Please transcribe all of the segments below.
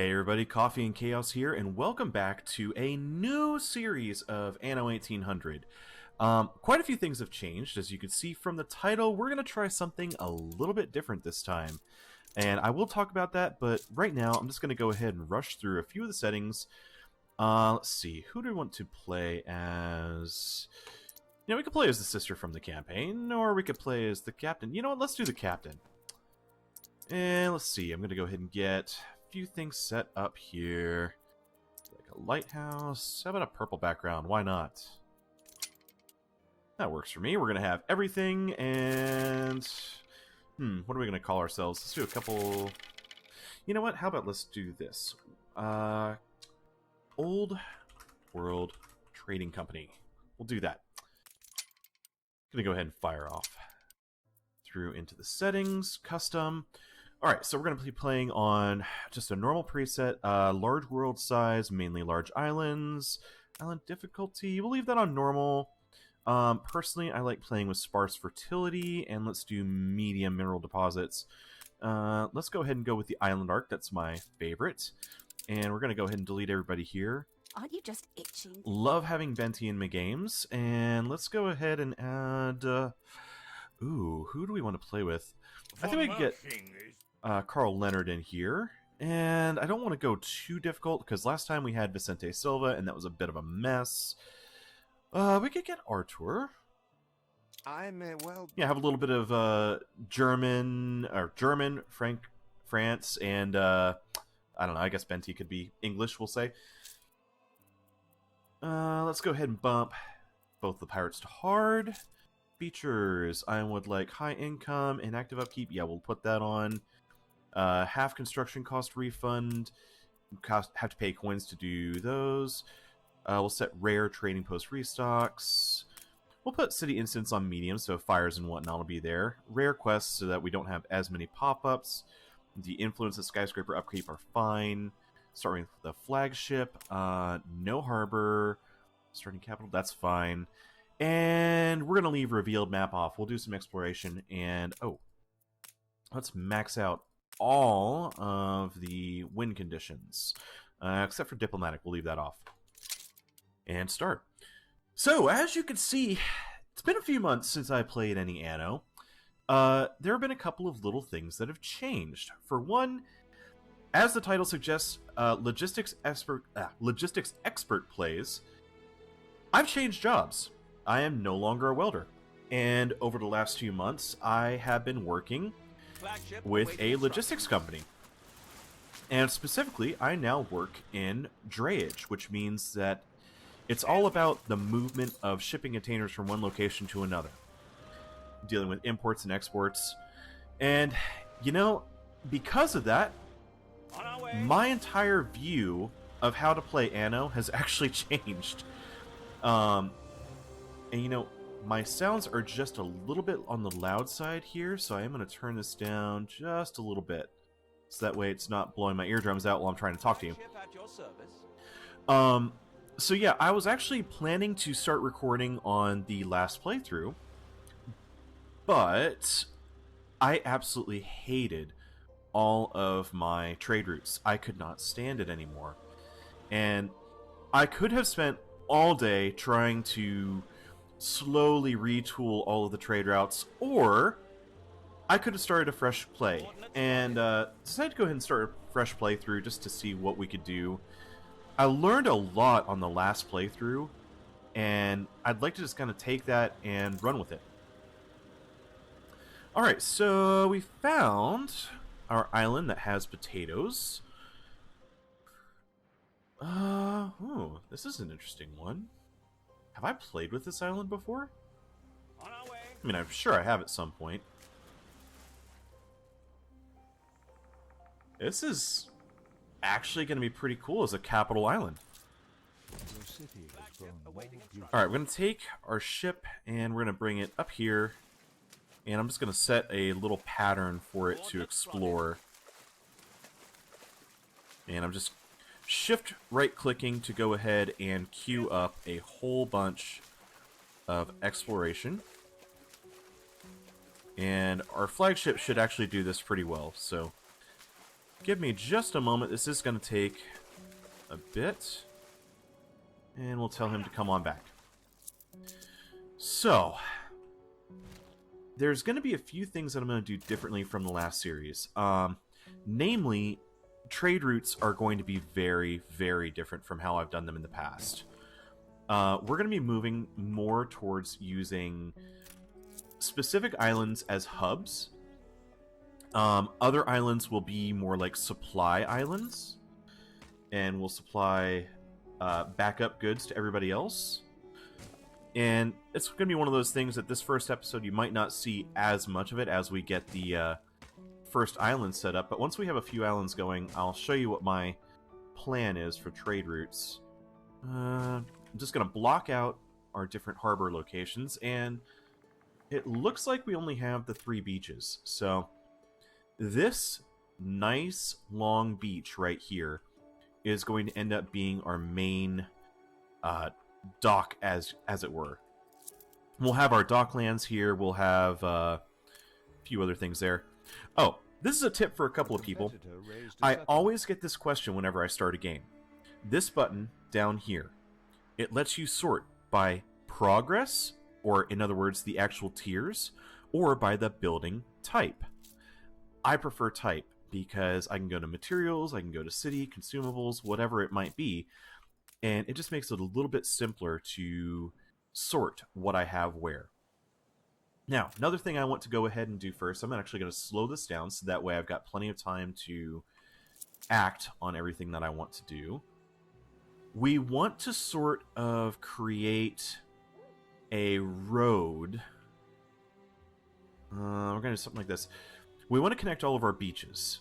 Hey everybody, Coffee and Chaos here, and welcome back to a new series of Anno 1800. Quite a few things have changed. As you can see from the title, we're going to try something a little bit different this time. And I will talk about that, but right now I'm just going to go ahead and rush through a few of the settings. Let's see, who do we want to play as? You know, we could play as the sister from the campaign, or we could play as the captain. You know what, let's do the captain. And let's see, I'm going to go ahead and get few things set up here, like a lighthouse. How about a purple background? Why not? That works for me. We're gonna have everything, and what are we gonna call ourselves? Let's do a couple. You know what? How about let's do this? Old World Trading Company. We'll do that. Gonna go ahead and fire off through into the settings, custom. Alright, so we're going to be playing on just a normal preset, large world size, mainly large islands, island difficulty, we'll leave that on normal. Personally, I like playing with sparse fertility, and let's do medium mineral deposits. Let's go ahead and go with the island arc, that's my favorite. And we're going to go ahead and delete everybody here. Aren't you just itching? Love having Venti in my games, and let's go ahead and add, ooh, who do we want to play with? I think we could get Carl Leonard in here, and I don't want to go too difficult because last time we had Vicente Silva and that was a bit of a mess. We could get Artur. Yeah, have a little bit of German, France, and I don't know, I guess Venti could be English, we'll say. Let's go ahead and bump both the pirates to hard. Features, I would like high income and active upkeep. Yeah, we'll put that on. Half construction cost refund. Have to pay coins to do those. We'll set rare trading post restocks. We'll put city instance on medium, so fires and whatnot will be there. Rare quests so that we don't have as many pop-ups. The influence of skyscraper upkeep are fine. Starting with the flagship. No harbor. Starting capital, that's fine. And we're going to leave revealed map off. We'll do some exploration, and let's max out all of the win conditions, except for diplomatic. We'll leave that off. And start. So, as you can see, it's been a few months since I played any Anno. There have been a couple of little things that have changed. For one, as the title suggests, logistics expert plays. I've changed jobs. I am no longer a welder. And over the last few months, I have been working with a logistics company. And specifically, I now work in drayage, which means that it's all about the movement of shipping containers from one location to another. Dealing with imports and exports. And, you know, because of that, my entire view of how to play Anno has actually changed. And you know, my sounds are just a little bit on the loud side here, so I am going to turn this down just a little bit. So that way it's not blowing my eardrums out while I'm trying to talk to you. So yeah, I was actually planning to start recording on the last playthrough, but I absolutely hated all of my trade routes. I could not stand it anymore. And I could have spent all day trying to slowly retool all of the trade routes, or I could have started a fresh play, and decided to go ahead and start a fresh playthrough just to see what we could do. I learned a lot on the last playthrough, and I'd like to just kind of take that and run with it. Alright, so we found our island that has potatoes. This is an interesting one. Have I played with this island before? I mean, I'm sure I have at some point. This is actually going to be pretty cool as a capital island. Alright, we're going to take our ship and we're going to bring it up here. And I'm just going to set a little pattern for it to explore. And I'm just shift right clicking to go ahead and queue up a whole bunch of exploration. And our flagship should actually do this pretty well, so Give me just a moment. This is going to take a bit. And we'll tell him to come on back. So, there's going to be a few things that I'm going to do differently from the last series. Namely, trade routes are going to be very, very different from how I've done them in the past. We're going to be moving more towards using specific islands as hubs. Other islands will be more like supply islands, and will supply backup goods to everybody else. And it's going to be one of those things that this first episode you might not see as much of it as we get the first island set up. But once we have a few islands going, I'll show you what my plan is for trade routes. I'm just going to block out our different harbor locations, and it looks like we only have the 3 beaches. So this nice long beach right here is going to end up being our main dock, as it were. We'll have our docklands here. We'll have a few other things there. Oh, this is a tip for a couple of people. I always get this question whenever I start a game. This button down here, it lets you sort by progress, or in other words, the actual tiers, or by the building type. I prefer type because I can go to materials, I can go to city, consumables, whatever it might be, and it just makes it a little bit simpler to sort what I have where. Now, another thing I want to go ahead and do first, I'm actually going to slow this down so that way I've got plenty of time to act on everything that I want to do. We want to sort of create a road. We're going to do something like this. We want to connect all of our beaches.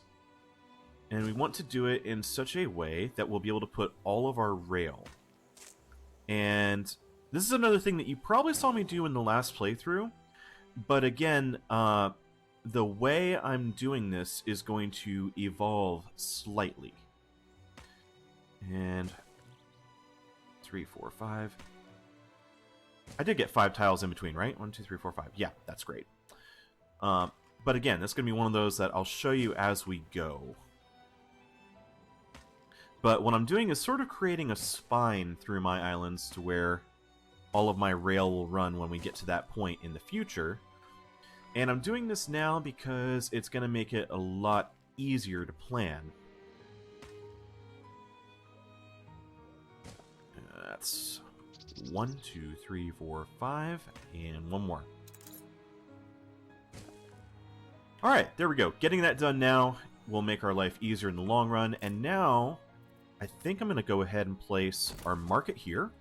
And we want to do it in such a way that we'll be able to put all of our rail. And this is another thing that you probably saw me do in the last playthrough. But again, the way I'm doing this is going to evolve slightly. And 3, 4, 5. I did get 5 tiles in between, right? 1, 2, 3, 4, 5. Yeah, that's great. But again, that's going to be one of those that I'll show you as we go. But what I'm doing is sort of creating a spine through my islands to where all of my rail will run when we get to that point in the future. And I'm doing this now because it's going to make it a lot easier to plan. That's 1, 2, 3, 4, 5, and one more. Alright, there we go. Getting that done now will make our life easier in the long run. And now, I think I'm going to go ahead and place our market here.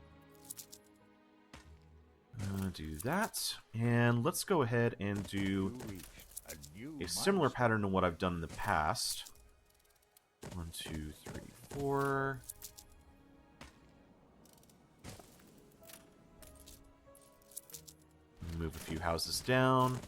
Do that. And let's go ahead and do a similar pattern to what I've done in the past. 1, 2, 3, 4. Move a few houses down.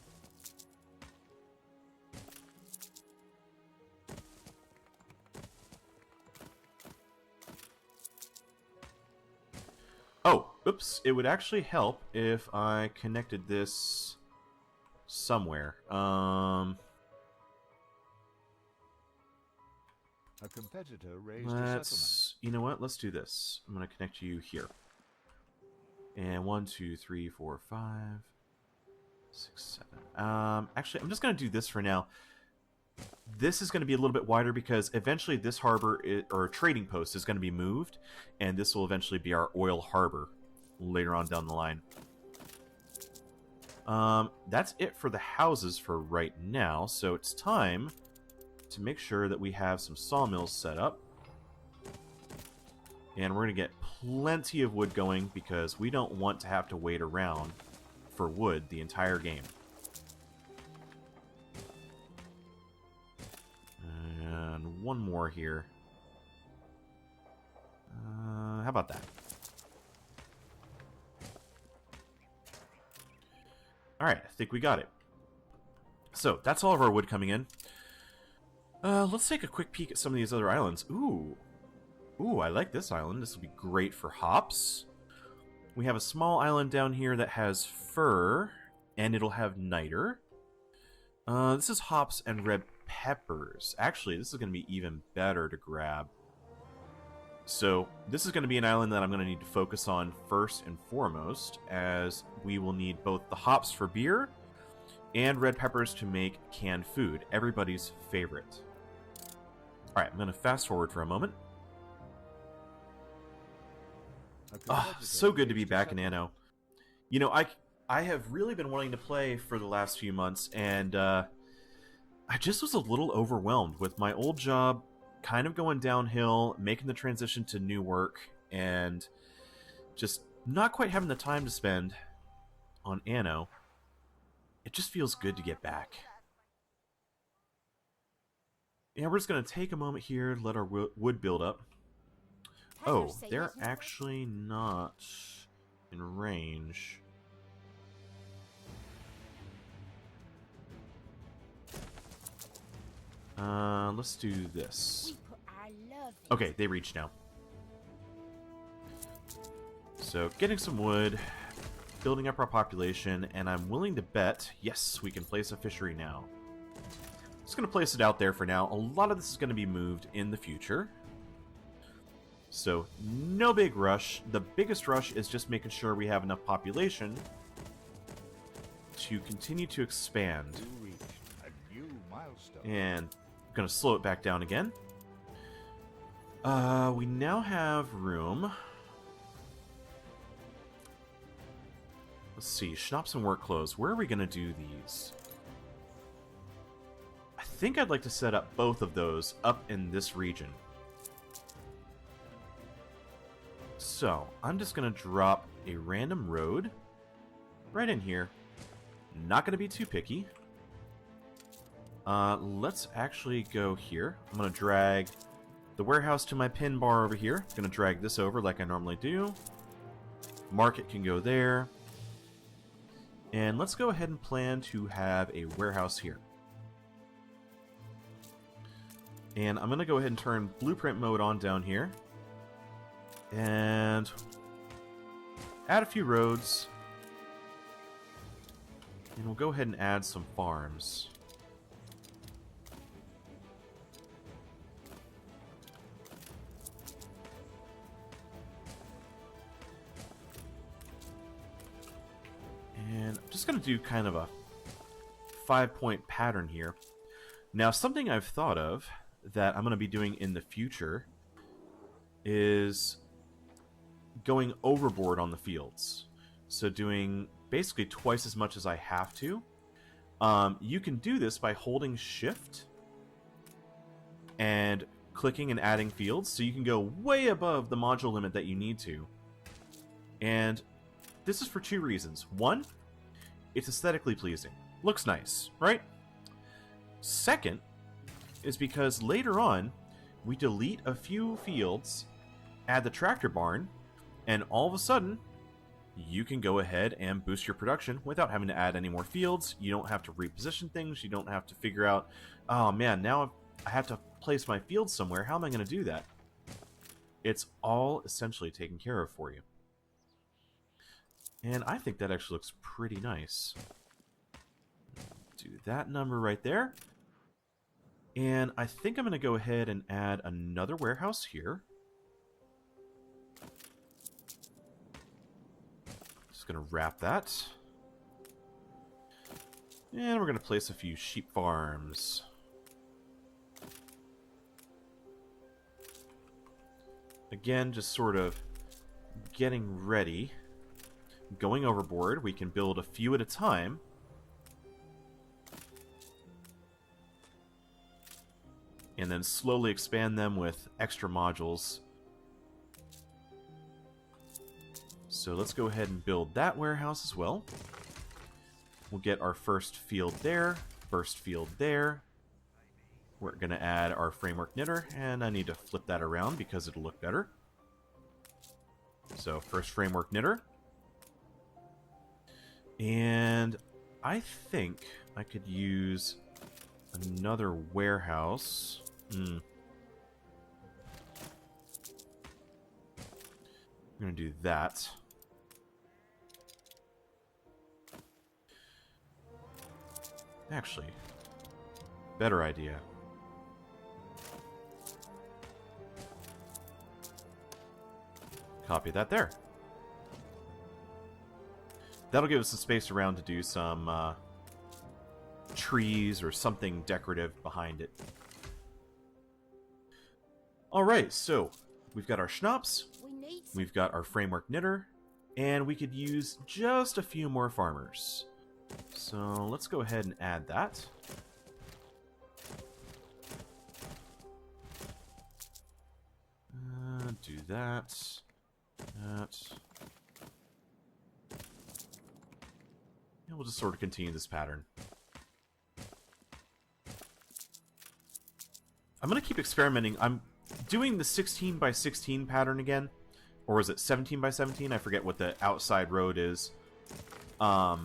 Oh, oops. It would actually help if I connected this somewhere. A competitor raised a settlement. You know what? Let's do this. I'm going to connect you here. And 1, 2, 3, 4, 5, 6, 7. Actually, I'm just going to do this for now. This is going to be a little bit wider because eventually this harbor or trading post is going to be moved, and this will eventually be our oil harbor later on down the line. That's it for the houses for right now, so it's time to make sure that we have some sawmills set up. And we're going to get plenty of wood going because we don't want to have to wait around for wood the entire game. And one more here. How about that? Alright, I think we got it. So, that's all of our wood coming in. Let's take a quick peek at some of these other islands. Ooh, I like this island. This will be great for hops. We have a small island down here that has fur, and it'll have niter. This is hops and red peppers. Actually, this is going to be even better to grab. So this is going to be an island that I'm going to need to focus on first and foremost, as we will need both the hops for beer and red peppers to make canned food. Everybody's favorite. Alright, I'm going to fast forward for a moment. So good to be back in Anno. You know, I have really been wanting to play for the last few months, and I just was a little overwhelmed with my old job kind of going downhill, making the transition to new work, and just not quite having the time to spend on Anno. It just feels good to get back. Yeah, we're just going to take a moment here, let our wood build up. Oh, they're actually not in range. Let's do this. Okay, they reach now. So, getting some wood, building up our population, and I'm willing to bet, yes, we can place a fishery now. Just going to place it out there for now. A lot of this is going to be moved in the future. So, no big rush. The biggest rush is just making sure we have enough population to continue to expand. You reached a new milestone. And I'm going to slow it back down again. We now have room. Let's see, schnapps and work clothes. Where are we going to do these? I think I'd like to set up both of those up in this region. So, I'm just going to drop a random road right in here. Not going to be too picky. Let's actually go here. I'm going to drag the warehouse to my pin bar over here. I'm going to drag this over like I normally do. Market can go there. And let's go ahead and plan to have a warehouse here. And I'm going to go ahead and turn blueprint mode on down here. And add a few roads. And we'll go ahead and add some farms. And I'm just going to do kind of a 5-point pattern here. Now, something I've thought of that I'm going to be doing in the future is going overboard on the fields. So doing basically twice as much as I have to. You can do this by holding shift and clicking and adding fields, so you can go way above the module limit that you need to. And this is for two reasons. One, it's aesthetically pleasing. Looks nice, right? Second is because later on, we delete a few fields, add the tractor barn, and all of a sudden, you can go ahead and boost your production without having to add any more fields. You don't have to reposition things. You don't have to figure out, oh man, now I have to place my fields somewhere. How am I going to do that? It's all essentially taken care of for you. And I think that actually looks pretty nice. Do that number right there. And I think I'm going to go ahead and add another warehouse here. Just going to wrap that. And we're going to place a few sheep farms. Again, just sort of getting ready. Going overboard, we can build a few at a time. And then slowly expand them with extra modules. So let's go ahead and build that warehouse as well. We'll get our first field there, first field there. We're going to add our framework knitter, and I need to flip that around because it'll look better. So first framework knitter. And I think I could use another warehouse. I'm going to do that. Actually, better idea. Copy that there. That'll give us some space around to do some trees or something decorative behind it. Alright, so we've got our schnapps, we've got our framework knitter, and we could use just a few more farmers. So let's go ahead and add that. Do that. That. And we'll just sort of continue this pattern. I'm going to keep experimenting. I'm doing the 16 by 16 pattern again. Or is it 17 by 17? I forget what the outside road is. We're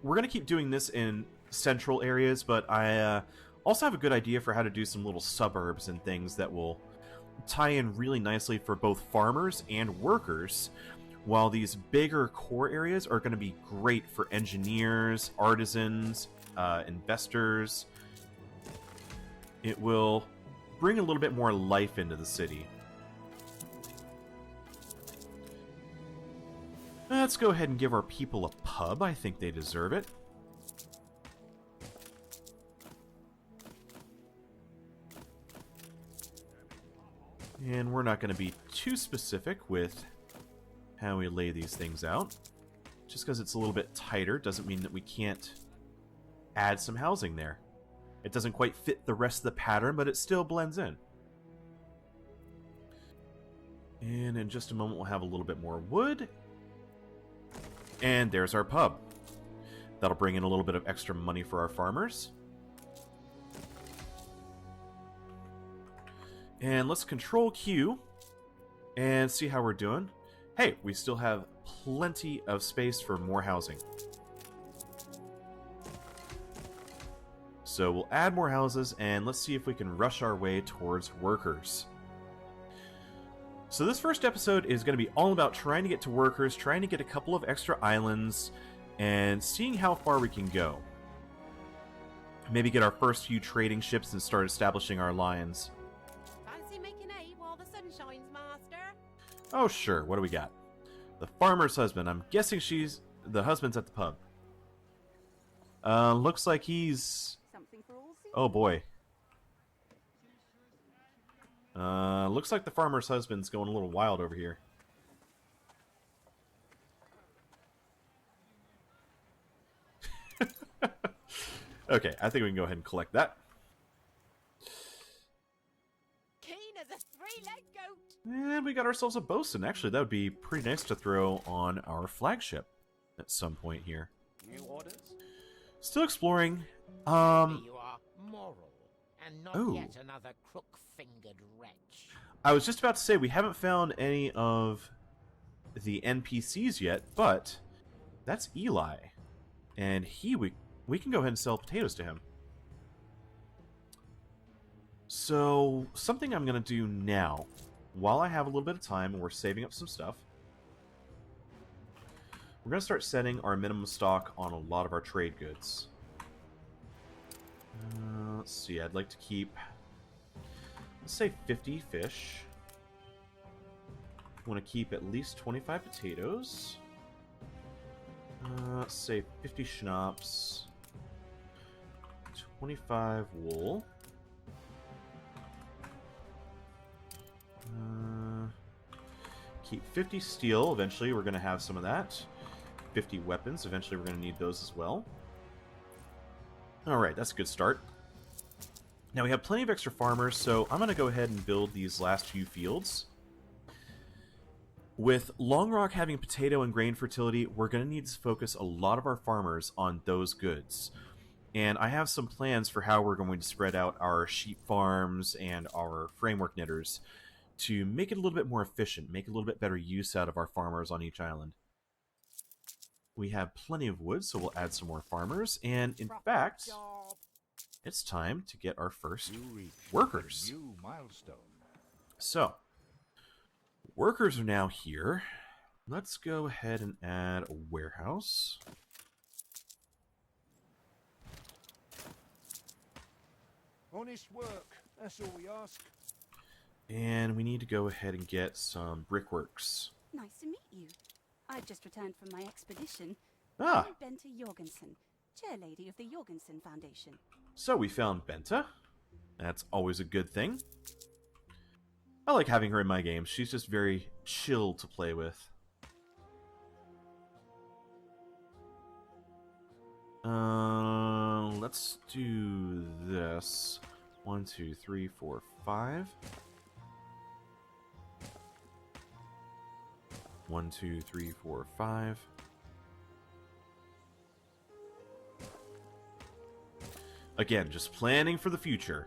going to keep doing this in central areas, but I also have a good idea for how to do some little suburbs and things that will tie in really nicely for both farmers and workers, while these bigger core areas are going to be great for engineers, artisans, investors. It will bring a little bit more life into the city. Let's go ahead and give our people a pub. I think they deserve it. And we're not going to be too specific with how we lay these things out. Just because it's a little bit tighter doesn't mean that we can't add some housing there. It doesn't quite fit the rest of the pattern, but it still blends in. And in just a moment we'll have a little bit more wood. And there's our pub. That'll bring in a little bit of extra money for our farmers. And let's control Q and see how we're doing. Hey, we still have plenty of space for more housing. So we'll add more houses and let's see if we can rush our way towards workers. So this first episode is going to be all about trying to get to workers, trying to get a couple of extra islands, and seeing how far we can go. Maybe get our first few trading ships and start establishing our lines. Fancy making hay while the sun shines, master? Oh sure, what do we got? The farmer's husband. I'm guessing the husband's at the pub. Looks like he's... Something for all seasons. Oh boy. Looks like the farmer's husband's going a little wild over here. Okay, I think we can go ahead and collect that. Keen as a three-legged goat. And we got ourselves a bosun. Actually, that would be pretty nice to throw on our flagship at some point here. New orders? Still exploring. You are moral, and not Ooh. yet another crook-fingered wretch. I was just about to say, we haven't found any of the NPCs yet, but that's Eli. And we can go ahead and sell potatoes to him. So, something I'm going to do now, while I have a little bit of time and we're saving up some stuff, we're going to start setting our minimum stock on a lot of our trade goods. Let's see, I'd like to keep, let's say 50 fish. I want to keep at least 25 potatoes. Let's say 50 schnapps. 25 wool. Keep 50 steel. Eventually we're going to have some of that. 50 weapons. Eventually we're going to need those as well. Alright, that's a good start. Now we have plenty of extra farmers, so I'm going to go ahead and build these last few fields. With Long Rock having potato and grain fertility, we're going to need to focus a lot of our farmers on those goods. And I have some plans for how we're going to spread out our sheep farms and our framework knitters to make it a little bit more efficient, make a little bit better use out of our farmers on each island. We have plenty of wood, so we'll add some more farmers, and in fact, it's time to get our first You reach workers. a new milestone. So, workers are now here. Let's go ahead and add a warehouse. Honest work, that's all we ask. And we need to go ahead and get some brickworks. Nice to meet you. I've just returned from my expedition. Ah, I'm Benta Jorgensen, chairlady of the Jorgensen Foundation. so we found Benta. That's always a good thing. I like having her in my games. She's just very chill to play with. Let's do this. 1, 2, 3, 4, 5. 1, 2, 3, 4, 5. Again, just planning for the future.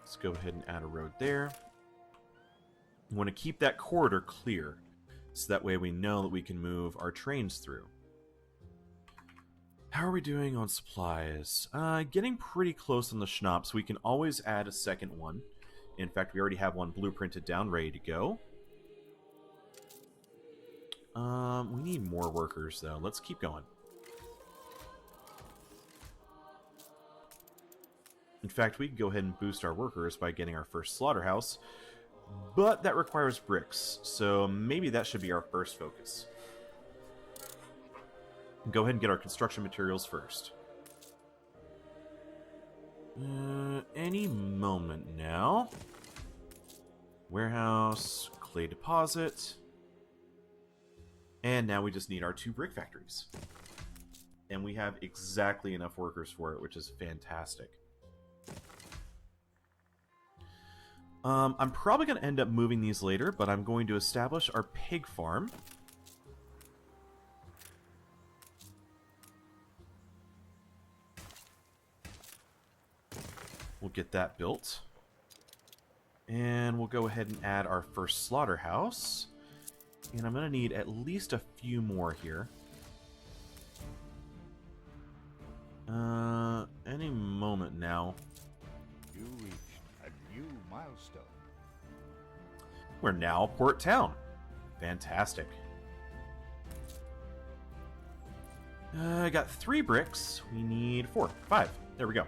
Let's go ahead and add a road there. We want to keep that corridor clear, so that way we know that we can move our trains through. How are we doing on supplies? Getting pretty close on the schnapps. We can always add a second one. In fact, we already have one blueprinted down, ready to go. We need more workers, though. Let's keep going. In fact, we can go ahead and boost our workers by getting our first slaughterhouse, but that requires bricks, so maybe that should be our first focus. Go ahead and get our construction materials first. Any moment now. Warehouse, clay deposit. And now we just need our 2 brick factories. And we have exactly enough workers for it, which is fantastic. I'm probably going to end up moving these later, but I'm going to establish our pig farm. We'll get that built. And we'll go ahead and add our first slaughterhouse. And I'm going to need at least a few more here. Any moment now. You reached a new milestone. We're now Port Town. Fantastic. I got 3 bricks. We need 4, 5. There we go.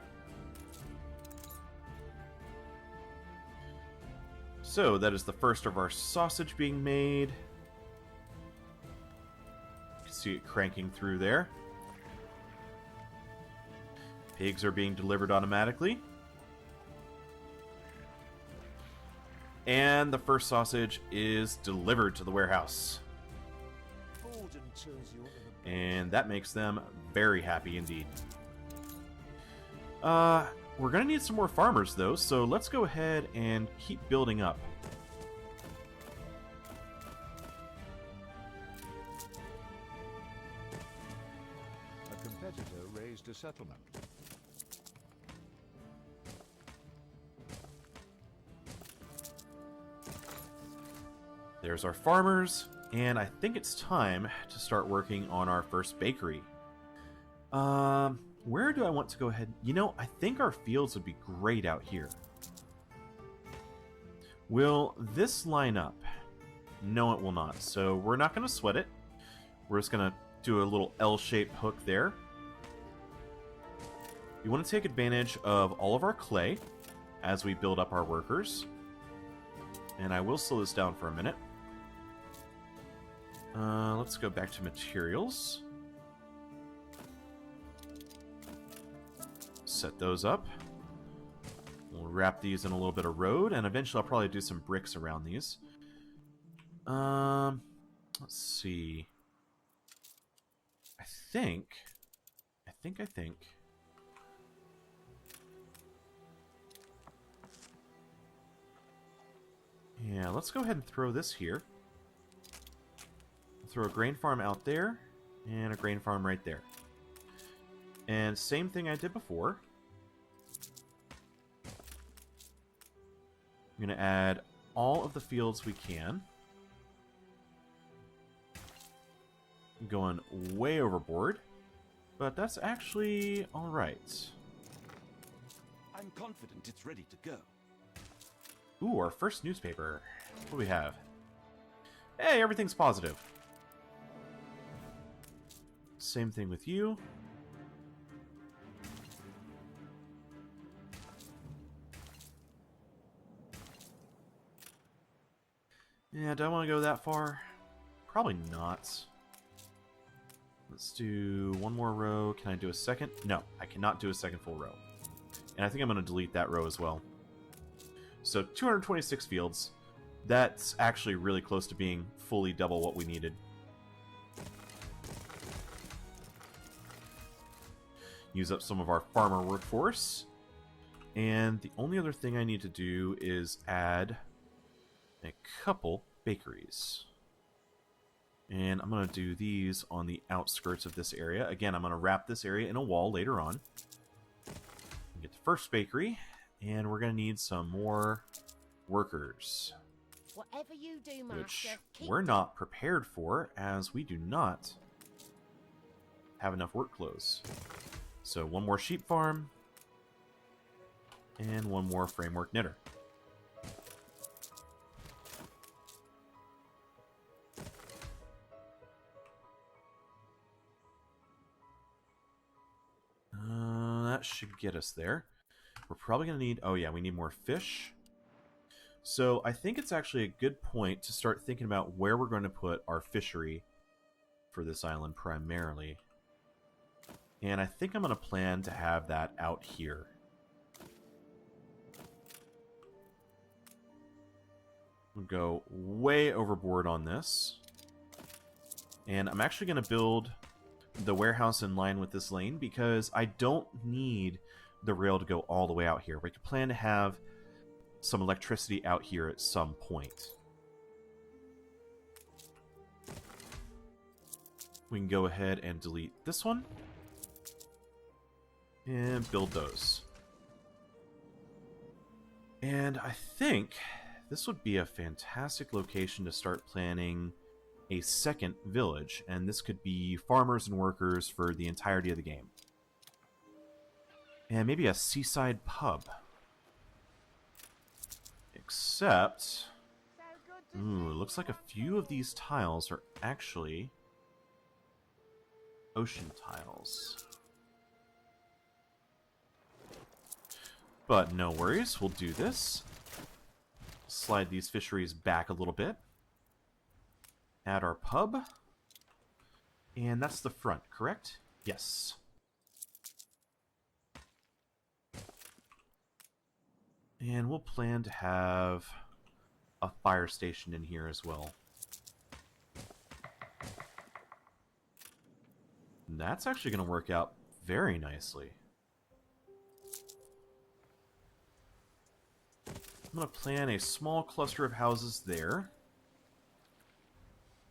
So that is the first of our sausage being made. You can see it cranking through there. Pigs are being delivered automatically. And the first sausage is delivered to the warehouse. And that makes them very happy indeed. We're going to need some more farmers, though, so let's go ahead and keep building up. A competitor raised a settlement. There's our farmers, and I think it's time to start working on our first bakery. Where do I want to go ahead? You know, I think our fields would be great out here. Will this line up? No, it will not. So we're not going to sweat it. We're just going to do a little L-shaped hook there. We want to take advantage of all of our clay as we build up our workers. And I will slow this down for a minute. Let's go back to materials. Set those up. We'll wrap these in a little bit of road, and eventually I'll probably do some bricks around these. Let's see. I think. Yeah, let's go ahead and throw this here. Throw a grain farm out there, and a grain farm right there. And same thing I did before. I'm going to add all of the fields we can. I'm going way overboard, but that's actually alright. I'm confident it's ready to go. Ooh, our first newspaper. What do we have? Hey, everything's positive. Same thing with you. Yeah, do I want to go that far? Probably not. Let's do one more row. Can I do a second? No, I cannot do a second full row. And I think I'm going to delete that row as well. So 226 fields. That's actually really close to being fully double what we needed. Use up some of our farmer workforce. And the only other thing I need to do is add a couple bakeries. And I'm going to do these on the outskirts of this area. Again, I'm going to wrap this area in a wall later on. Get the first bakery, and we're going to need some more workers. Whatever you do, Master, Which keep we're not prepared for, as we do not have enough work clothes. So one more sheep farm, and one more framework knitter. That should get us there. We're probably going to need... Oh yeah, we need more fish. So I think it's actually a good point to start thinking about where we're going to put our fishery for this island primarily. And I think I'm going to plan to have that out here. We'll go way overboard on this. And I'm actually going to build the warehouse in line with this lane because I don't need the rail to go all the way out here. We can plan to have some electricity out here at some point. We can go ahead and delete this one and build those. And I think this would be a fantastic location to start planning a second village, and this could be farmers and workers for the entirety of the game. And maybe a seaside pub. Except... Ooh, it looks like a few of these tiles are actually ocean tiles. But no worries, we'll do this. Slide these fisheries back a little bit. Add our pub. And that's the front, correct? Yes. And we'll plan to have a fire station in here as well. And that's actually going to work out very nicely. I'm going to plan a small cluster of houses there.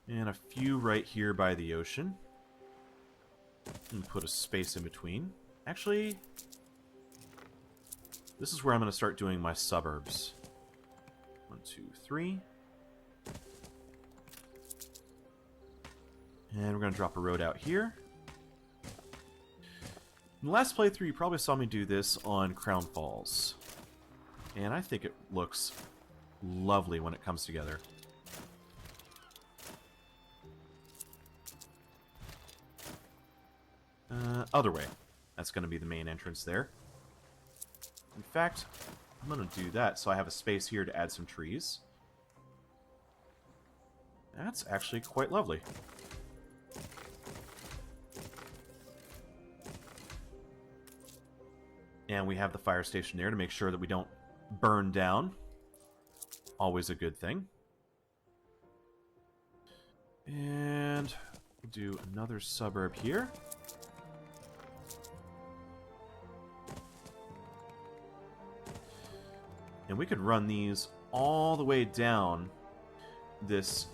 And a few right here by the ocean. And put a space in between. Actually, this is where I'm going to start doing my suburbs. 1, 2, 3. And we're going to drop a road out here. In the last playthrough, you probably saw me do this on Crown Falls. And I think it looks lovely when it comes together. Other way. That's going to be the main entrance there. In fact, I'm going to do that so I have a space here to add some trees. That's actually quite lovely. And we have the fire station there to make sure that we don't burn down. Always a good thing. And we'll do another suburb here. And we could run these all the way down this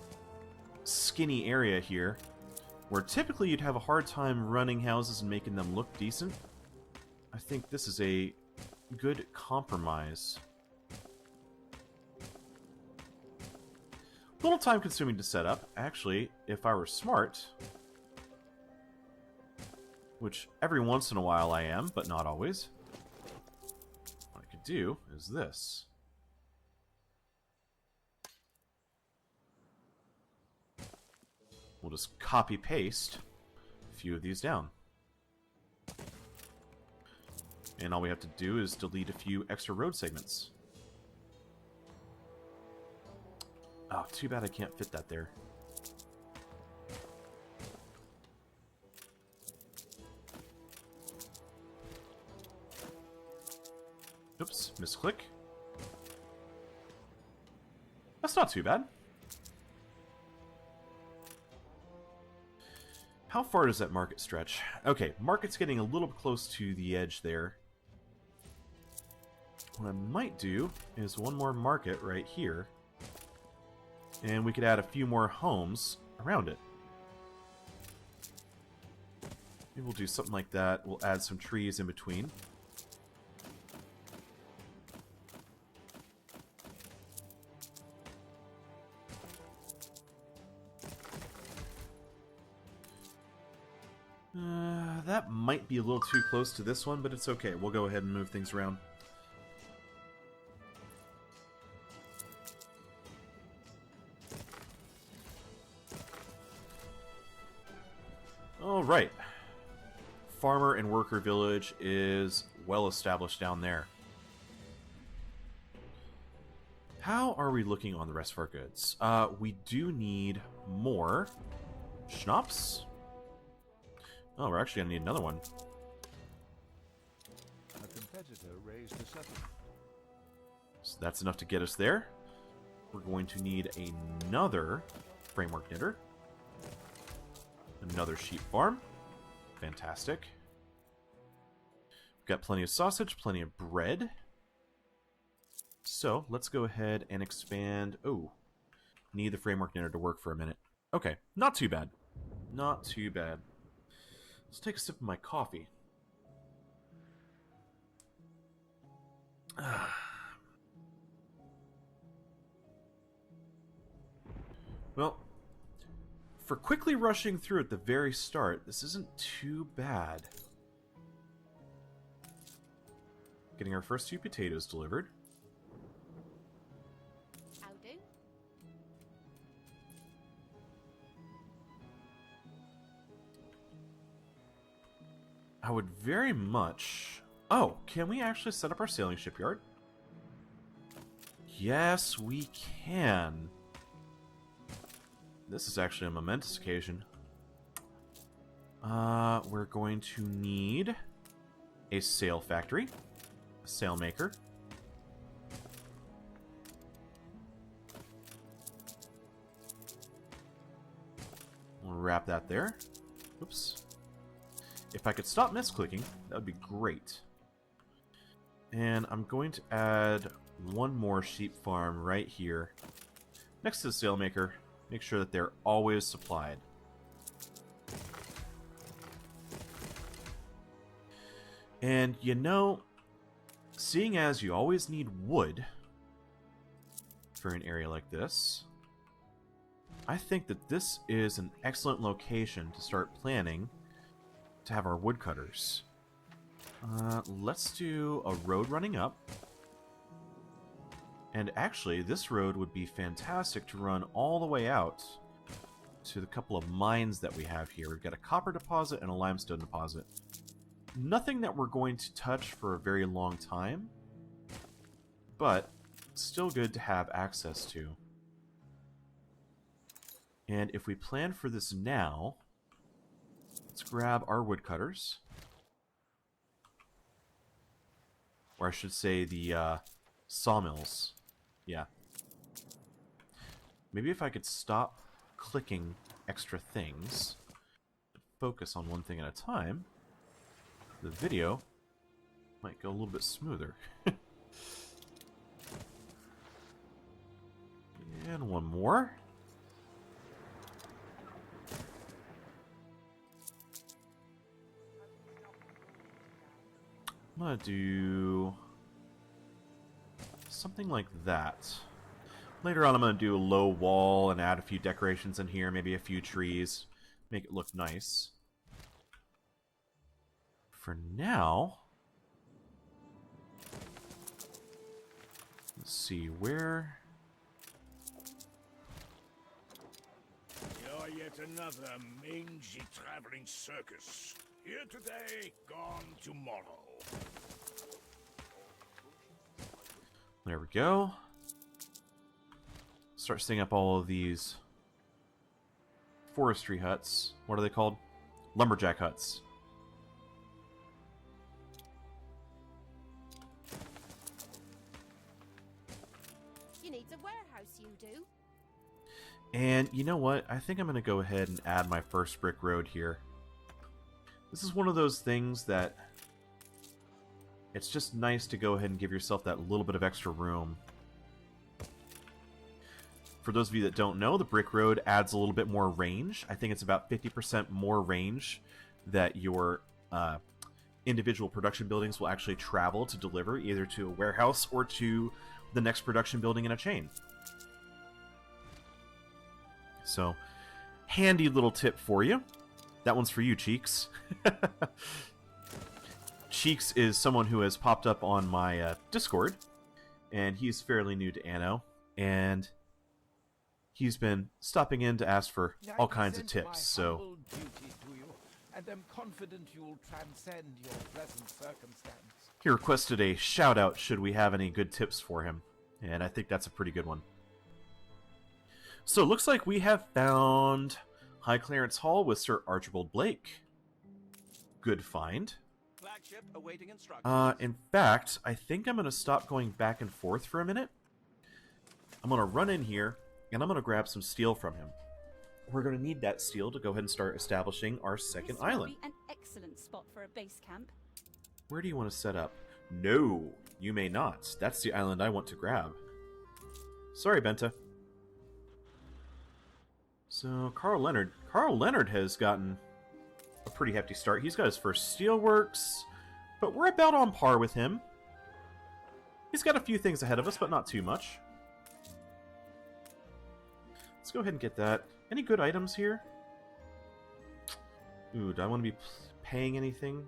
skinny area here, where typically you'd have a hard time running houses and making them look decent. I think this is a good compromise. A little time consuming to set up. Actually, if I were smart, which every once in a while I am, but not always, what I could do is this. We'll just copy-paste a few of these down. And all we have to do is delete a few extra road segments. Oh, too bad I can't fit that there. Oops, misclick. That's not too bad. How far does that market stretch? Okay, market's getting a little close to the edge there. What I might do is one more market right here. And we could add a few more homes around it. Maybe we'll do something like that. We'll add some trees in between. That might be a little too close to this one, but it's okay. We'll go ahead and move things around. Alright. Farmer and worker village is well established down there. How are we looking on the rest of our goods? We do need more schnapps. Oh, we're actually going to need another one. A competitor raised a settlement. So that's enough to get us there. We're going to need another framework knitter. Another sheep farm. Fantastic. We've got plenty of sausage, plenty of bread. So, let's go ahead and expand... Oh, need the framework knitter to work for a minute. Okay, not too bad. Not too bad. Let's take a sip of my coffee. Well, for quickly rushing through at the very start, this isn't too bad. Getting our first 2 potatoes delivered. How do? I would very much... Oh, can we actually set up our sailing shipyard? Yes, we can. This is actually a momentous occasion. We're going to need a sail factory, a sail maker. We'll wrap that there. Oops. If I could stop misclicking, that would be great. And I'm going to add one more sheep farm right here next to the sail maker. Make sure that they're always supplied. And you know, seeing as you always need wood for an area like this, I think that this is an excellent location to start planning to have our woodcutters. Let's do a road running up. And actually, this road would be fantastic to run all the way out to the couple of mines that we have here. We've got a copper deposit and a limestone deposit. Nothing that we're going to touch for a very long time, but still good to have access to. And if we plan for this now, let's grab our woodcutters. Or I should say the sawmills. Yeah. Maybe if I could stop clicking extra things, focus on one thing at a time, the video might go a little bit smoother. And one more. I'm gonna do something like that. Later on I'm gonna do a low wall and add a few decorations in here, maybe a few trees, make it look nice. For now, let's see where. You're yet another mangy traveling circus. Here today, gone tomorrow. There we go. start setting up all of these forestry huts. What are they called? Lumberjack huts. You need a warehouse, you do. And you know what? I think I'm going to go ahead and add my first brick road here. This is one of those things that it's just nice to go ahead and give yourself that little bit of extra room. For those of you that don't know, the brick road adds a little bit more range. I think it's about 50% more range that your individual production buildings will actually travel to deliver, either to a warehouse or to the next production building in a chain. So, handy little tip for you. That one's for you, Cheeks. Cheeks is someone who has popped up on my Discord, and he's fairly new to Anno, and he's been stopping in to ask for all kinds of tips, so... And I'm confident you'll transcend your present circumstance. He requested a shout-out should we have any good tips for him, and I think that's a pretty good one. So, it looks like we have found High Clarence Hall with Sir Archibald Blake. Good find. Flagship awaiting instructions. In fact, I think I'm going to stop going back and forth for a minute. I'm going to run in here, and I'm going to grab some steel from him. We're going to need that steel to go ahead and start establishing our second This island. would be an excellent spot for a base camp. Where do you want to set up? No, you may not. That's the island I want to grab. Sorry, Benta. So, Carl Leonard. Carl Leonard has gotten a pretty hefty start. He's got his first steelworks, but we're about on par with him. He's got a few things ahead of us, but not too much. Let's go ahead and get that. Any good items here? Ooh, do I want to be paying anything?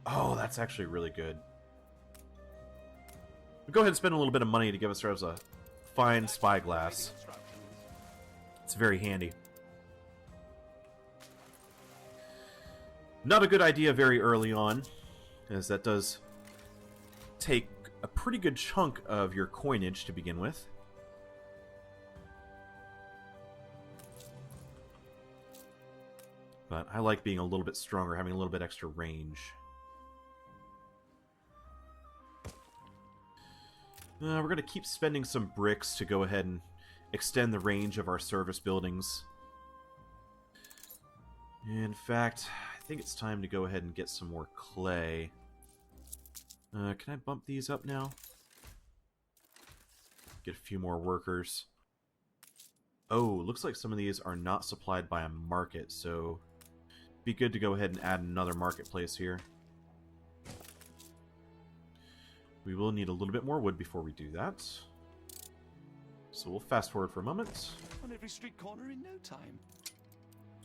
Oh, that's actually really good. We'll go ahead and spend a little bit of money to give ourselves a fine spyglass. It's very handy. Not a good idea very early on, as that does take a pretty good chunk of your coinage to begin with. But I like being a little bit stronger, having a little bit extra range. We're going to keep spending some bricks to go ahead and extend the range of our service buildings. In fact, I think it's time to go ahead and get some more clay. Can I bump these up now? Get a few more workers. Oh, looks like some of these are not supplied by a market, so be good to go ahead and add another marketplace here. We will need a little bit more wood before we do that. So we'll fast forward for a moment. On every street corner in no time.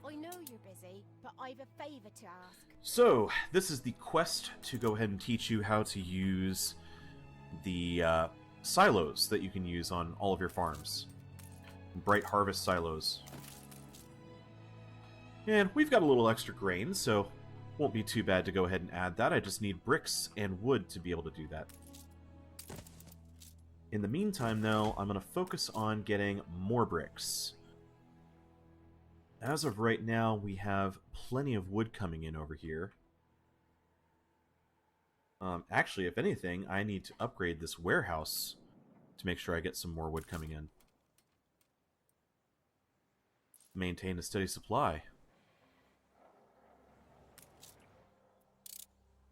I know you're busy, but I've a favour to ask. So, this is the quest to go ahead and teach you how to use the silos that you can use on all of your farms. Bright Harvest silos. And we've got a little extra grain, so won't be too bad to go ahead and add that. I just need bricks and wood to be able to do that. In the meantime, though, I'm going to focus on getting more bricks. As of right now, we have plenty of wood coming in over here. Actually, if anything, I need to upgrade this warehouse to make sure I get some more wood coming in. Maintain a steady supply.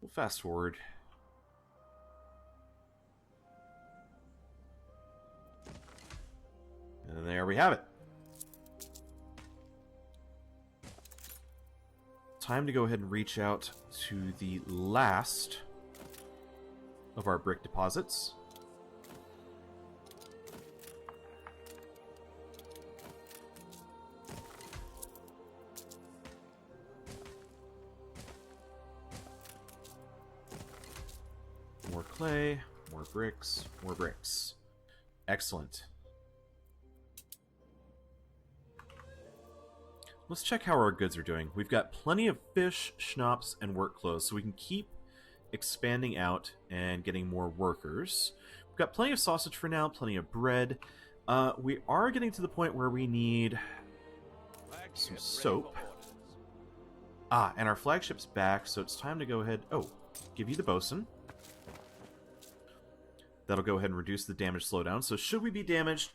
We'll fast forward. And there we have it. Time to go ahead and reach out to the last of our brick deposits. More clay, more bricks, more bricks. Excellent. Let's check how our goods are doing. We've got plenty of fish, schnapps, and work clothes, so we can keep expanding out and getting more workers. We've got plenty of sausage for now, plenty of bread. We are getting to the point where we need some soap. Ah, and our flagship's back, so it's time to go ahead... Oh, give you the bosun. That'll go ahead and reduce the damage slowdown. So should we be damaged,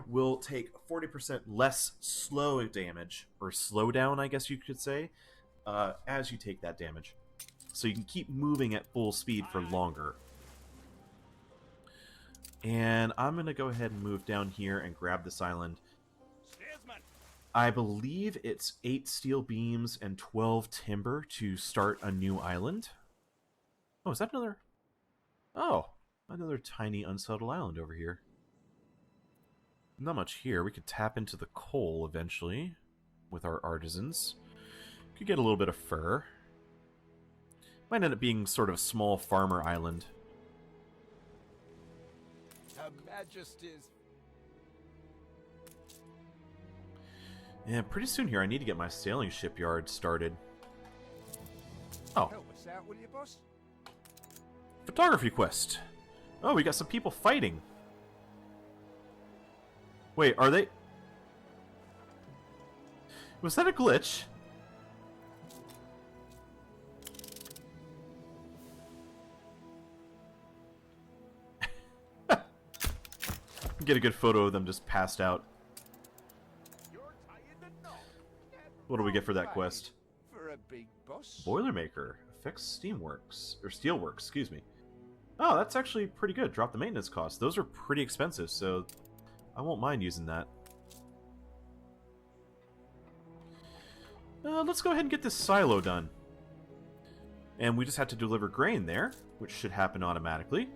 we'll take 40% less slow damage, or slowdown, I guess you could say, as you take that damage. So you can keep moving at full speed for longer. And I'm going to go ahead and move down here and grab this island. I believe it's 8 steel beams and 12 timber to start a new island. Oh, is that another... Oh, another tiny unsettled island over here. Not much here. We could tap into the coal eventually with our artisans. Could get a little bit of fur. Might end up being sort of a small farmer island. Her Majesty's... Yeah, pretty soon here I need to get my sailing shipyard started. Oh. Help us out, will you, boss? Photography quest. Oh, we got some people fighting. Wait, are they... Was that a glitch? Get a good photo of them just passed out. What do we get for that quest? For a big boss. Boilermaker. Affects steamworks. Or steelworks, excuse me. Oh, that's actually pretty good. Drop the maintenance costs. Those are pretty expensive, so I won't mind using that. Let's go ahead and get this silo done. And we just have to deliver grain there, which should happen automatically.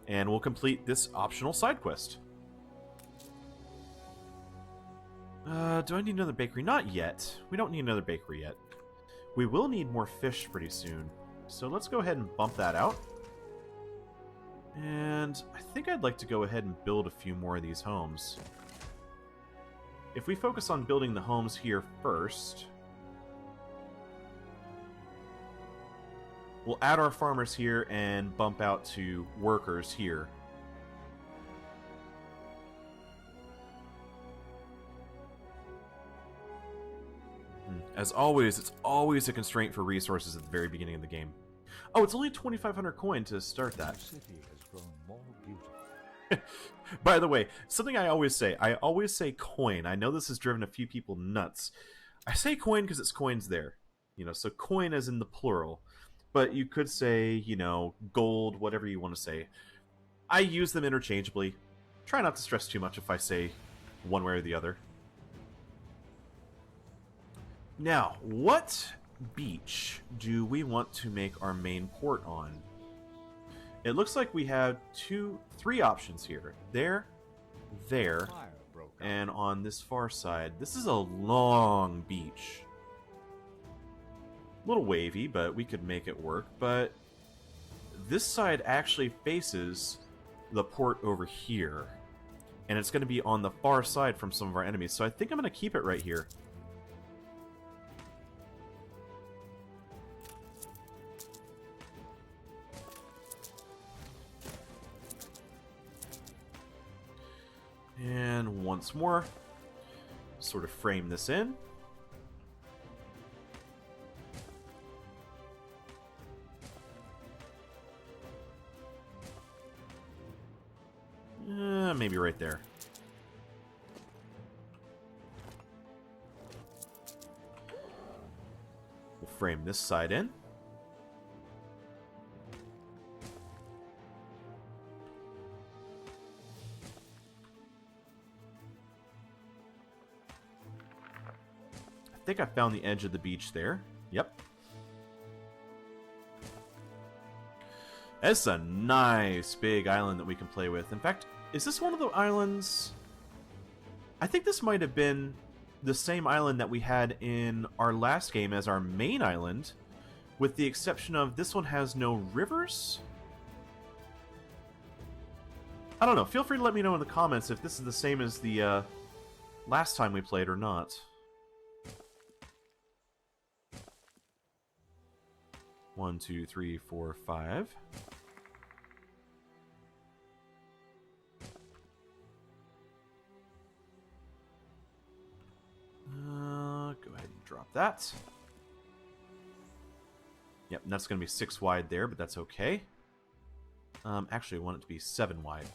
And we'll complete this optional side quest. Do I need another bakery? Not yet. We don't need another bakery yet. We will need more fish pretty soon. So let's go ahead and bump that out. And I think I'd like to go ahead and build a few more of these homes. If we focus on building the homes here first, we'll add our farmers here and bump out to workers here. As always, it's always a constraint for resources at the very beginning of the game. Oh, it's only 2,500 coin to start that. The city has grown more beautiful. By the way, something I always say coin. I know this has driven a few people nuts. I say coin because it's coins there. You know, so coin as in the plural. But you could say, you know, gold, whatever you want to say. I use them interchangeably. Try not to stress too much if I say one way or the other. Now, what beach do we want to make our main port on? It looks like we have three options here. There, Fire broke out. and on this far side. This is a long beach. A little wavy, but we could make it work. But this side actually faces the port over here. And it's going to be on the far side from some of our enemies. So I think I'm going to keep it right here. And once more, sort of frame this in. Maybe right there. We'll frame this side in. I think I found the edge of the beach there. Yep. That's a nice big island that we can play with. In fact, is this one of the islands? I think this might have been the same island that we had in our last game as our main island, with the exception of this one has no rivers? I don't know. Feel free to let me know in the comments if this is the same as the last time we played or not. One, two, three, four, five. that. Yep, and that's going to be 6 wide there, but that's okay. Actually, I want it to be 7 wide.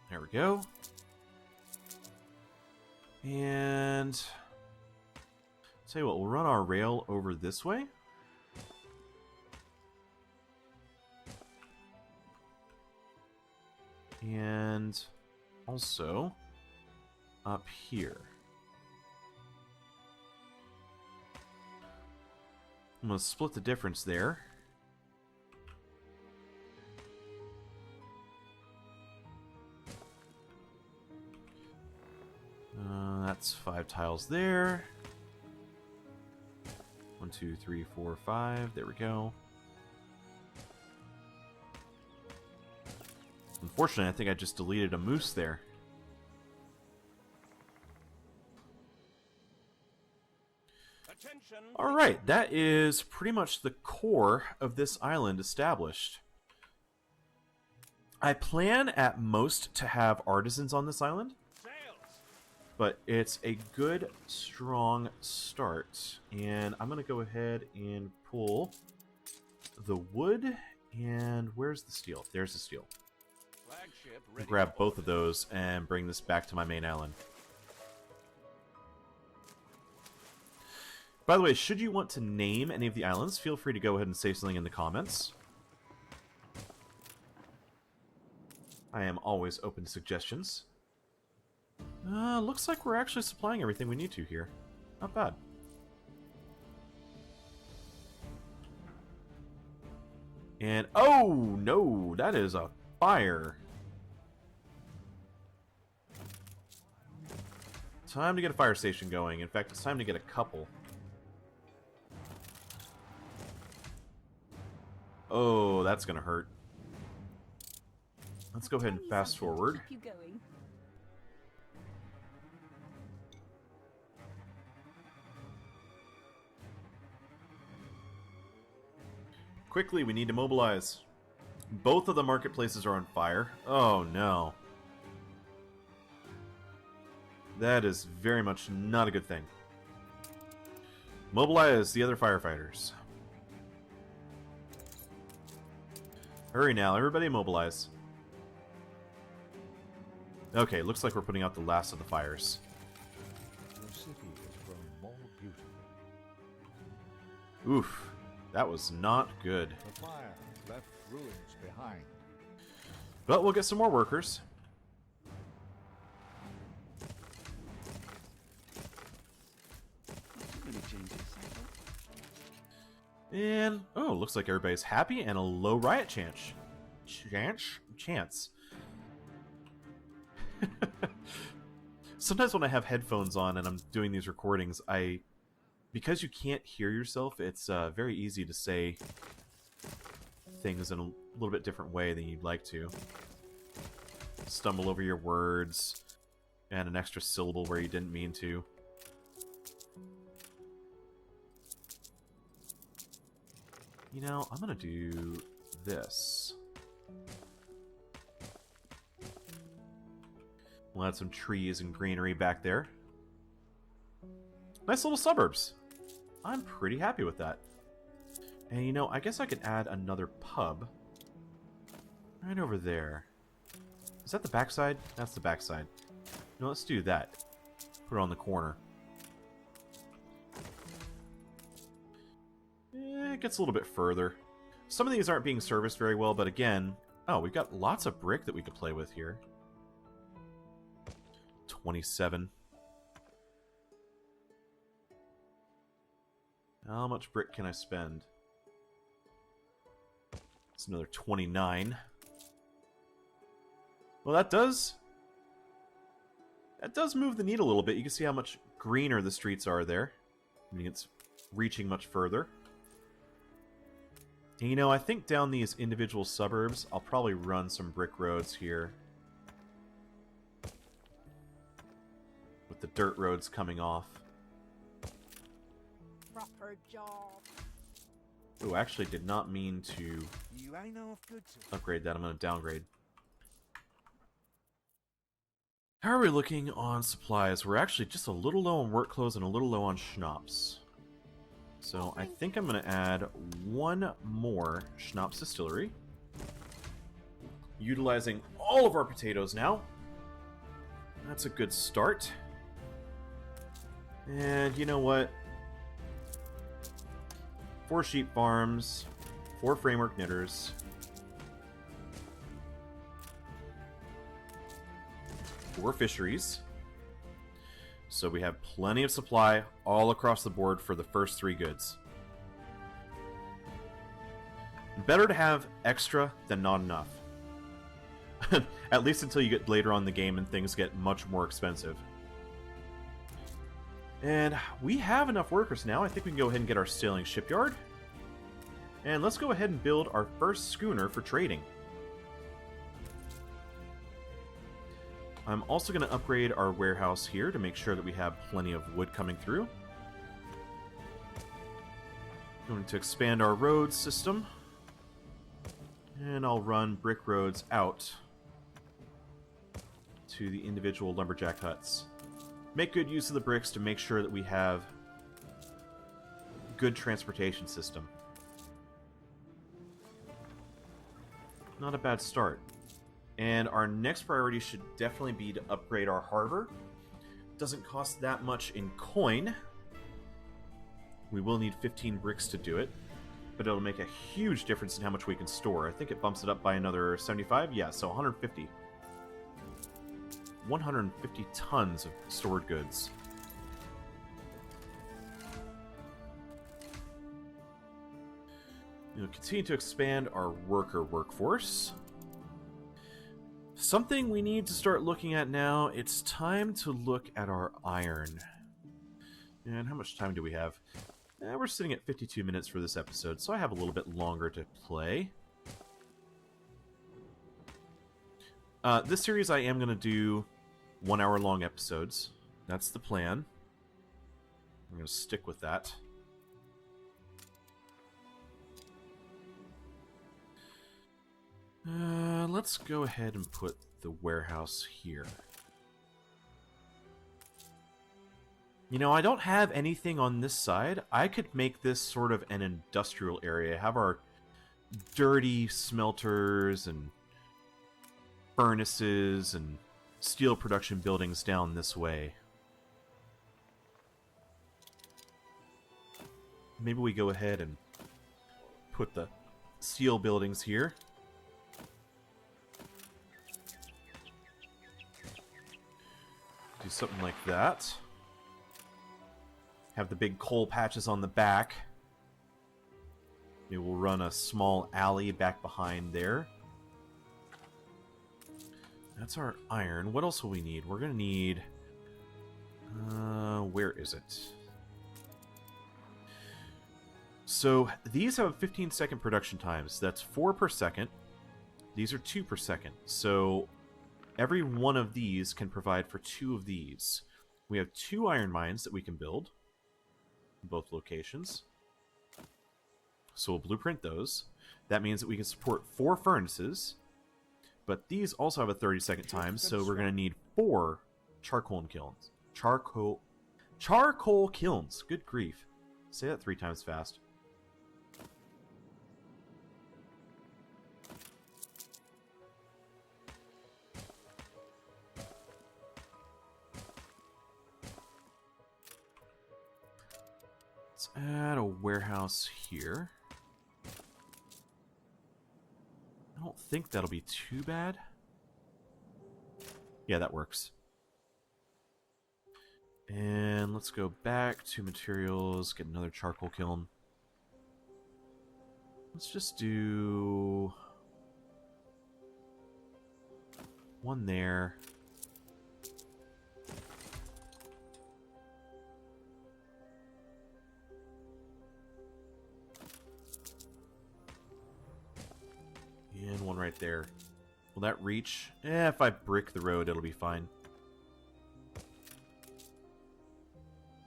There we go. And tell you what, we'll run our rail over this way. And also up here. I'm going to split the difference there. That's 5 tiles there. 1, 2, 3, 4, 5. There we go. Unfortunately, I think I just deleted a moose there. Alright, that is pretty much the core of this island established. I plan at most to have artisans on this island, but it's a good, strong start. And I'm going to go ahead and pull the wood, and where's the steel? There's the steel. Grab both of those and bring this back to my main island. By the way, should you want to name any of the islands, feel free to go ahead and say something in the comments. I am always open to suggestions. Looks like we're actually supplying everything we need to here. Not bad. And, oh no, that is a fire. Time to get a fire station going. In fact, it's time to get a couple. Oh, that's gonna hurt. Let's go ahead and fast forward. Keep you going. Quickly, we need to mobilize. Both of the marketplaces are on fire. Oh no. That is very much not a good thing. Mobilize the other firefighters. Hurry now, everybody mobilize. Okay, looks like we're putting out the last of the fires. The city has grown more beautiful. Oof, that was not good. The fire left ruins behind. But we'll get some more workers. And, oh, looks like everybody's happy and a low riot chance. Chance. Sometimes when I have headphones on and I'm doing these recordings, because you can't hear yourself, it's very easy to say things in a little bit different way than you'd like to. Stumble over your words, and an extra syllable where you didn't mean to. You know, I'm gonna do this. We'll add some trees and greenery back there. Nice little suburbs. I'm pretty happy with that. And you know, I guess I could add another pub right over there. Is that the backside? That's the backside. You know, let's do that. Put it on the corner. It gets a little bit further. Some of these aren't being serviced very well, but again... Oh, we've got lots of brick that we could play with here. 27. How much brick can I spend? It's another 29. Well, that does move the needle a little bit. You can see how much greener the streets are there. I mean, it's reaching much further. And, you know, I think down these individual suburbs, I'll probably run some brick roads here. With the dirt roads coming off. Proper job. Ooh, actually did not mean to You ain't no good to upgrade that. I'm going to downgrade. How are we looking on supplies? We're actually just a little low on work clothes and a little low on schnapps. So I think I'm going to add one more schnapps distillery. Utilizing all of our potatoes now. That's a good start. And you know what? 4 sheep farms, 4 framework knitters, 4 fisheries. So we have plenty of supply all across the board for the first 3 goods. Better to have extra than not enough. At least until you get later on in the game and things get much more expensive. And we have enough workers now. I think we can go ahead and get our sailing shipyard. And let's go ahead and build our first schooner for trading. I'm also going to upgrade our warehouse here to make sure that we have plenty of wood coming through. Going to expand our road system. And I'll run brick roads out to the individual lumberjack huts. Make good use of the bricks to make sure that we have good transportation system. Not a bad start. And our next priority should definitely be to upgrade our harbor. Doesn't cost that much in coin. We will need 15 bricks to do it, but it'll make a huge difference in how much we can store. I think it bumps it up by another 75. Yeah, so 150. 150 tons of stored goods. We'll continue to expand our worker workforce. Something we need to start looking at now, it's time to look at our iron. And how much time do we have? We're sitting at 52 minutes for this episode, so I have a little bit longer to play. This series I am going to do 1 hour long episodes. That's the plan. I'm going to stick with that. Let's go ahead and put the warehouse here. You know, I don't have anything on this side. I could make this sort of an industrial area. Have our dirty smelters and furnaces and steel production buildings down this way. Maybe we go ahead and put the steel buildings here. Do something like that. Have the big coal patches on the back. Maybe we'll run a small alley back behind there. That's our iron. What else will we need? We're going to need... where is it? So, these have 15-second production times. That's 4 per second. These are 2 per second. So, every one of these can provide for 2 of these. We have 2 iron mines that we can build in both locations. So, we'll blueprint those. That means that we can support 4 furnaces. But these also have a 30-second time, so we're going to need 4 charcoal kilns. Charcoal kilns. Good grief. Say that 3 times fast. Let's add a warehouse here. I don't think that'll be too bad. Yeah, that works. And let's go back to materials, get another charcoal kiln. Let's just do one there. And one right there. Will that reach? If I brick the road, it'll be fine.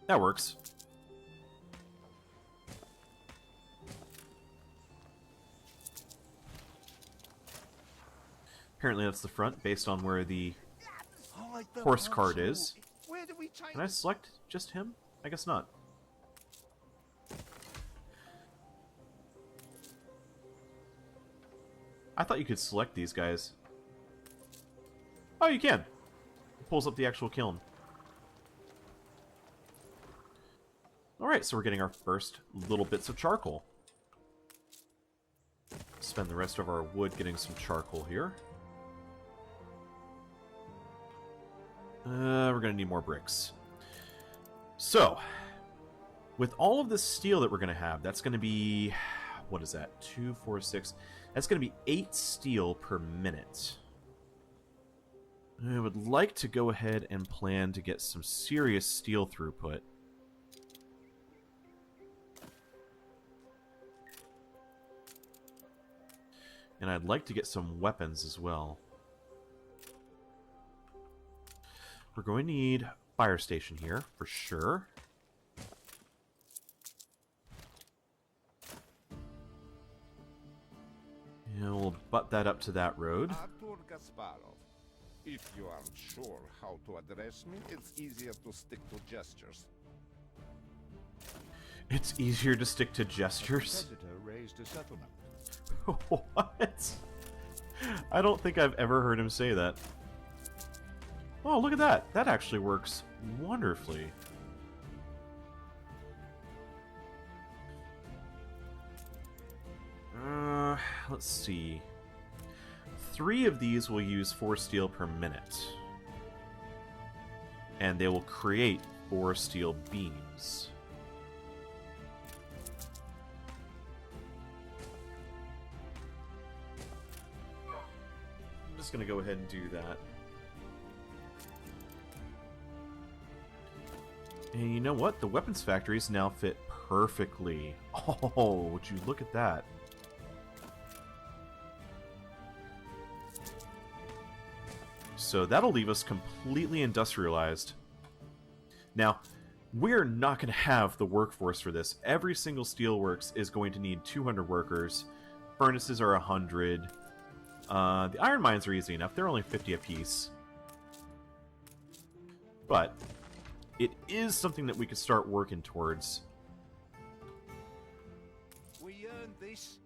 That works. Apparently that's the front, based on where the I like the horse horse card shoe. is. Where do we change? Can I select just him? I guess not. I thought you could select these guys. Oh, you can. It pulls up the actual kiln. Alright, so we're getting our first little bits of charcoal. Spend the rest of our wood getting some charcoal here. We're going to need more bricks. So, with all of this steel that we're going to have, that's going to be... What is that? 2, 4, 6... That's going to be 8 steel per minute. I would like to go ahead and plan to get some serious steel throughput. And I'd like to get some weapons as well. We're going to need fire station here, for sure. And we'll butt that up to that road. Artur Gasparov. If you aren't sure how to address me, it's easier to stick to gestures. It's easier to stick to gestures. Competitor raised a settlement. What? I don't think I've ever heard him say that. Oh, look at that. That actually works wonderfully. Let's see. 3 of these will use 4 steel per minute. And they will create 4 steel beams. I'm just going to go ahead and do that. And you know what? The weapons factories now fit perfectly. Oh, would you look at that? So that'll leave us completely industrialized. Now, we're not going to have the workforce for this. Every single steelworks is going to need 200 workers. Furnaces are 100. The iron mines are easy enough. They're only 50 apiece. But it is something that we could start working towards. We earned this.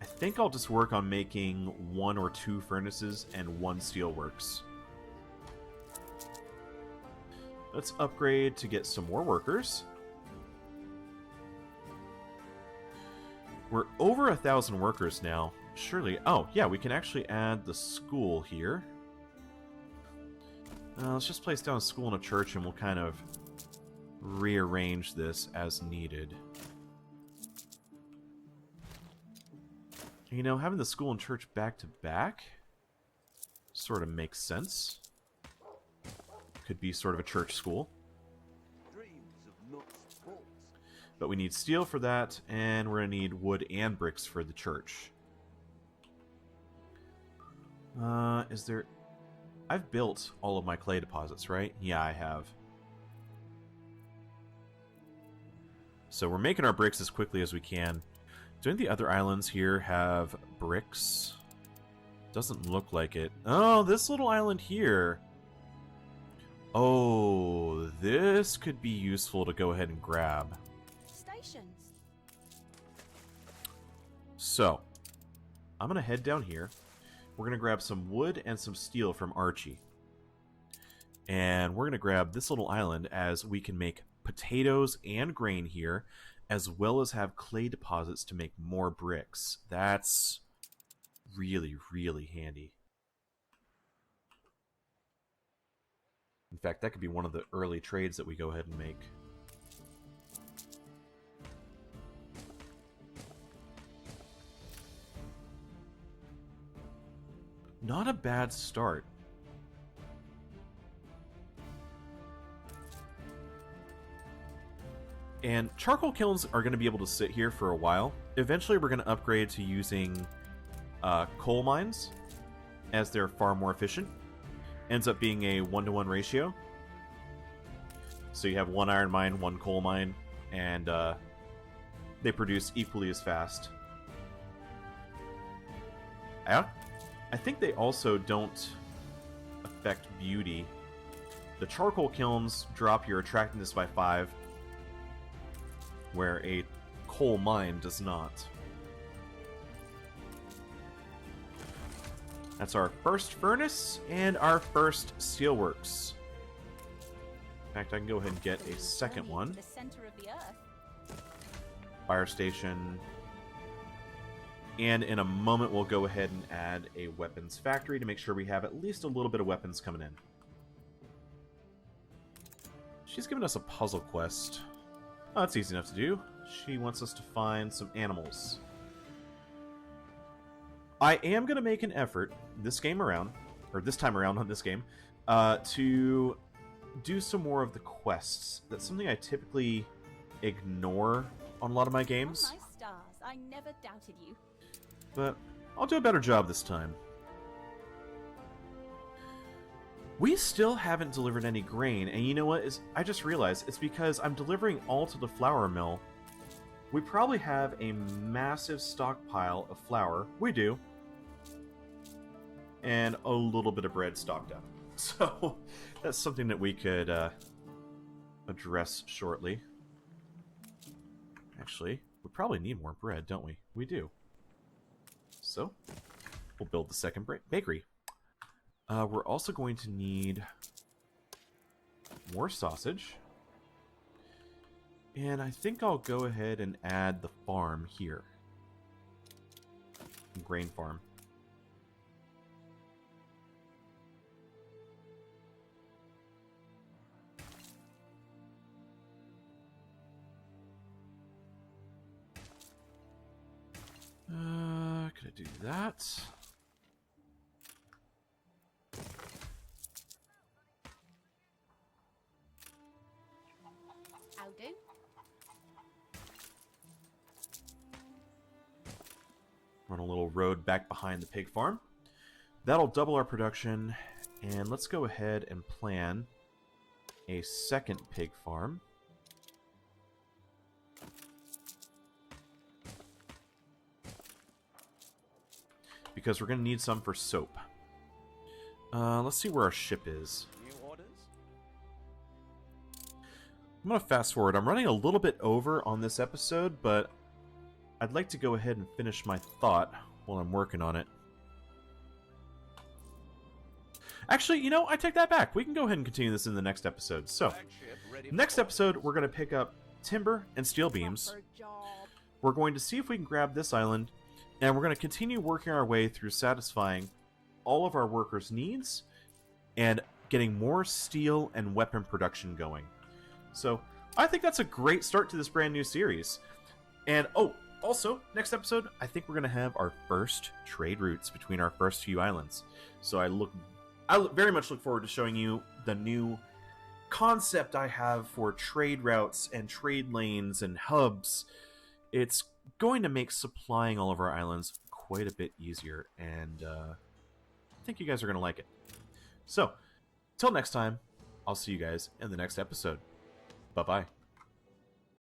I think I'll just work on making 1 or 2 furnaces and 1 steelworks. Let's upgrade to get some more workers. We're over 1,000 workers now. Surely... Oh, yeah, we can actually add the school here. Let's just place down a school and a church, and we'll kind of rearrange this as needed. You know, having the school and church back to back sort of makes sense. Could be sort of a church school. Dreams of nuts, bolts. But we need steel for that, and we're going to need wood and bricks for the church. Is there... I've built all of my clay deposits, right? Yeah, I have. So we're making our bricks as quickly as we can. Do any of the other islands here have bricks? Doesn't look like it. Oh, this little island here. Oh, this could be useful to go ahead and grab. Stations. So, I'm going to head down here. We're going to grab some wood and some steel from Archie. And we're going to grab this little island as we can make potatoes and grain here, as well as have clay deposits to make more bricks. That's really, really handy. In fact, that could be one of the early trades that we go ahead and make. Not a bad start. And charcoal kilns are going to be able to sit here for a while. Eventually we're going to upgrade to using coal mines, as they're far more efficient. Ends up being a 1-to-1 ratio. So you have 1 iron mine, 1 coal mine, and they produce equally as fast. Yeah? I think they also don't affect beauty. The charcoal kilns drop your attractiveness by 5, where a coal mine does not. That's our first furnace and our first steelworks. In fact, I can go ahead and get a second one. The center of the earth. Fire station. And in a moment, we'll go ahead and add a weapons factory to make sure we have at least a little bit of weapons coming in. She's given us a puzzle quest. Oh, that's easy enough to do. She wants us to find some animals. I am going to make an effort this time around on this game, to do some more of the quests. That's something I typically ignore on a lot of my games. Oh, my stars, I never doubted you. But I'll do a better job this time. We still haven't delivered any grain, and you know what? I just realized it's because I'm delivering all to the flour mill. We probably have a massive stockpile of flour. We do. And a little bit of bread stocked up. So that's something that we could address shortly. Actually, we probably need more bread, don't we? We do. So we'll build the second bakery. We're also going to need more sausage. And I think I'll go ahead and add the farm here. Grain farm. Could I do that? I'll do. Run a little road back behind the pig farm. That'll double our production. And let's go ahead and plan a second pig farm. Because we're going to need some for soap. Let's see where our ship is. New orders? I'm going to fast forward. I'm running a little bit over on this episode, but I'd like to go ahead and finish my thought while I'm working on it. Actually, you know, I take that back. We can go ahead and continue this in the next episode. So, next episode, we're going to pick up timber and steel beams. Proper job. We're going to see if we can grab this island, and we're going to continue working our way through satisfying all of our workers' needs and getting more steel and weapon production going. So, I think that's a great start to this brand new series. And, oh, also, next episode, I think we're going to have our first trade routes between our first few islands. So I very much look forward to showing you the new concept I have for trade routes and trade lanes and hubs. It's going to make supplying all of our islands quite a bit easier, and I think you guys are going to like it. So, till next time, I'll see you guys in the next episode. Bye-bye.